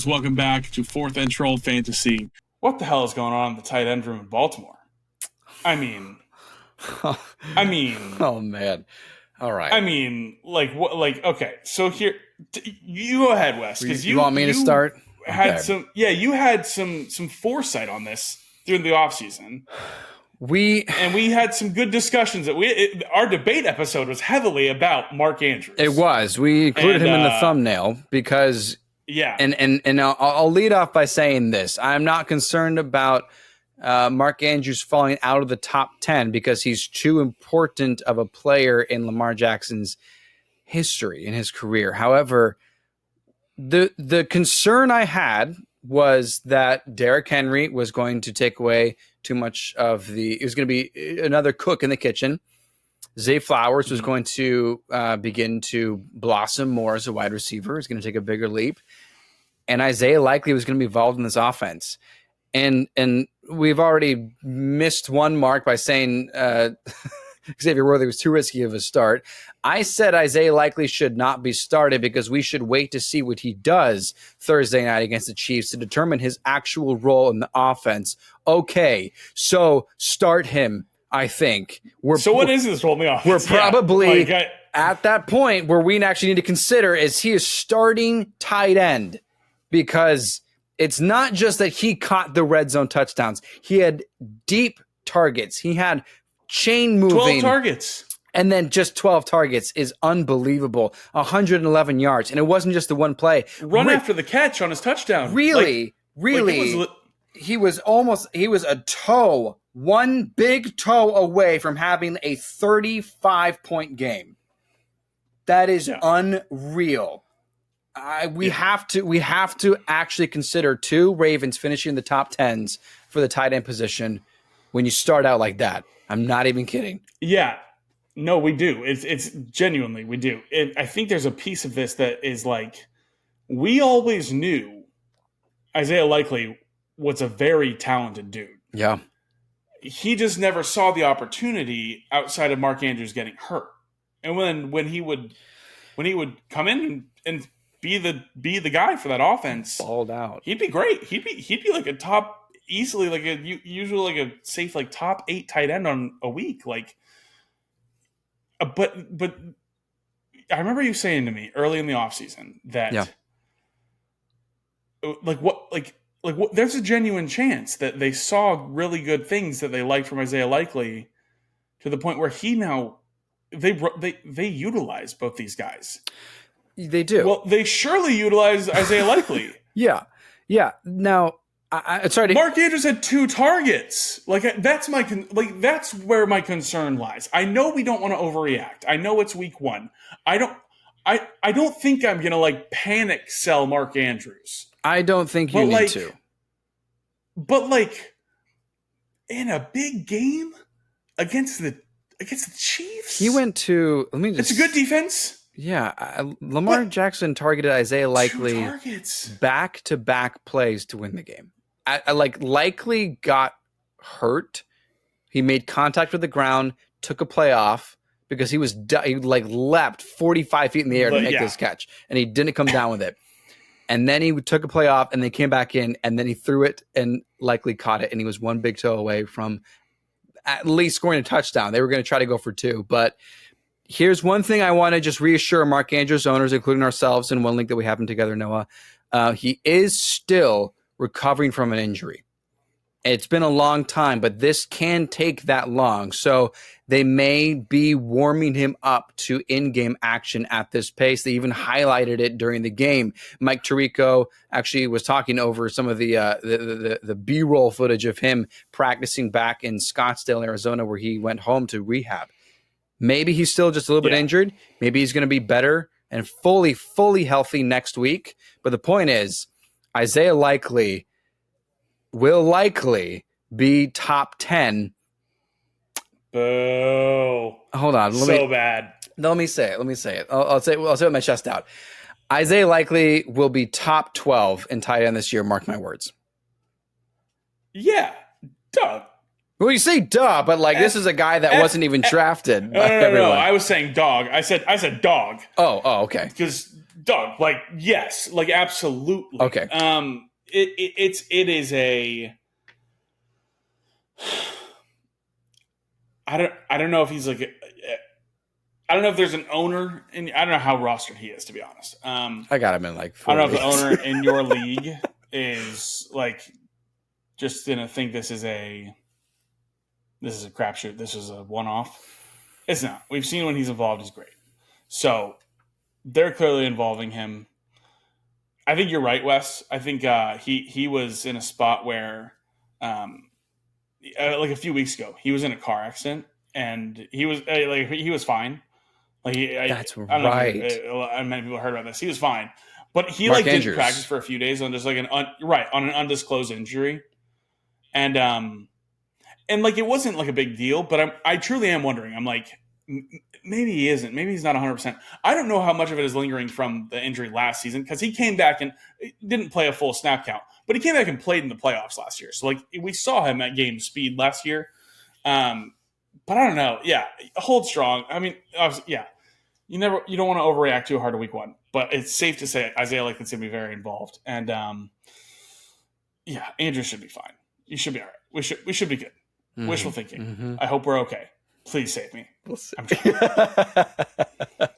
Welcome back to Fourth and Troll Fantasy. What the hell is going on in the tight end room in Baltimore? I mean, oh man. All right. I mean, like what? Like, okay. So here, you go ahead, Wes, because you want me to start? Had you had some foresight on this during the offseason. We had some good discussions. Our debate episode was heavily about Mark Andrews. It was. We included him in the thumbnail because. Yeah. And I'll lead off by saying this. I'm not concerned about Mark Andrews falling out of the top 10 because he's too important of a player in Lamar Jackson's history, in his career. However, the concern I had was that Derrick Henry was going to take away too much of it was going to be another cook in the kitchen. Zay Flowers was going to begin to blossom more as a wide receiver. He's going to take a bigger leap. And Isaiah Likely was going to be involved in this offense. And we've already missed one mark by saying Xavier Worthy was too risky of a start. I said Isaiah Likely should not be started because we should wait to see what he does Thursday night against the Chiefs to determine his actual role in the offense. Okay, so start him. I think what is this role in the offense? We're probably at that point where we actually need to consider is he a starting tight end, because it's not just that he caught the red zone touchdowns. He had deep targets. He had chain moving 12 targets. And then just 12 targets is unbelievable. 111 yards. And it wasn't just the one play. Run after the catch on his touchdown. Really. He was one big toe away from having a 35-point game. That is unreal. We have to actually consider two Ravens finishing the top 10s for the tight end position when you start out like that. I'm not even kidding. Yeah. No, we do. It's genuinely, we do. I think there's a piece of this that is like, we always knew Isaiah Likely was a very talented dude. Yeah. He just never saw the opportunity outside of Mark Andrews getting hurt. And when he would come in and be the guy for that offense, balled out, he'd be great. He'd be like a top, easily like usually like a safe like top 8 tight end on a week. Like, but I remember you saying to me early in the offseason that there's a genuine chance that they saw really good things that they liked from Isaiah Likely to the point where they utilize both these guys. They do. Well, they surely utilize Isaiah Likely. Yeah. Now, Mark Andrews had 2 targets. That's where my concern lies. I know we don't want to overreact. I know it's week 1. I don't think I'm gonna panic sell Mark Andrews. I don't think you need to. But in a big game against the Chiefs, he went to. It's a good defense. Yeah, Lamar Jackson targeted Isaiah Likely back-to-back plays to win the game. Likely got hurt. He made contact with the ground, took a play off because he leapt 45 feet in the air to make this catch, and he didn't come down with it. And then he took a play off, and they came back in, and then he threw it and Likely caught it, and he was one big toe away from at least scoring a touchdown. They were going to try to go for 2, but here's one thing I want to just reassure Mark Andrews owners, including ourselves, in one league that we have him together, Noah. He is still recovering from an injury. It's been a long time, but this can take that long. So they may be warming him up to in-game action at this pace. They even highlighted it during the game. Mike Tirico actually was talking over some of the B-roll footage of him practicing back in Scottsdale, Arizona, where he went home to rehab. Maybe he's still just a little bit injured. Maybe he's going to be better and fully healthy next week. But the point is, Isaiah Likely will likely be top 10. Boo. Hold on. Bad. Let me say it. I'll say it with my chest out. Isaiah Likely will be top 12 in tight end this year. Mark my words. Yeah. Duh. Well, you say duh, but this is a guy that wasn't even drafted. No. I was saying dog. I said dog. Oh, okay. Because Doug, like, yes, like, absolutely. Okay. It is a. I don't know if he's like. I don't know if there's an owner, and I don't know how rostered he is, to be honest. I got him in like 4 I don't know weeks. if the owner in your league is like just gonna think this is a crapshoot. This is a one-off. It's not. We've seen when he's involved, he's great. So they're clearly involving him. I think you're right, Wes. I think he was in a spot where, like a few weeks ago, he was in a car accident and he was fine. Like That's I don't right. know if many people heard about this. He was fine, but he Mark like Andrews. didn't practice for a few days on just like on an undisclosed injury, and like it wasn't like a big deal. But I truly am wondering. I'm like, maybe he isn't. Maybe he's not 100%. I don't know how much of it is lingering from the injury last season because he came back and didn't play a full snap count, but he came back and played in the playoffs last year. So like we saw him at game speed last year. But I don't know. Yeah, hold strong. I mean, yeah. You don't want to overreact too hard to week one, but it's safe to say Isaiah Lakeland's going to be very involved, and yeah, Andrew should be fine. You should be all right. We should be good. Mm-hmm. Wishful thinking. Mm-hmm. I hope we're okay. Please save me. We'll see. I'm trying.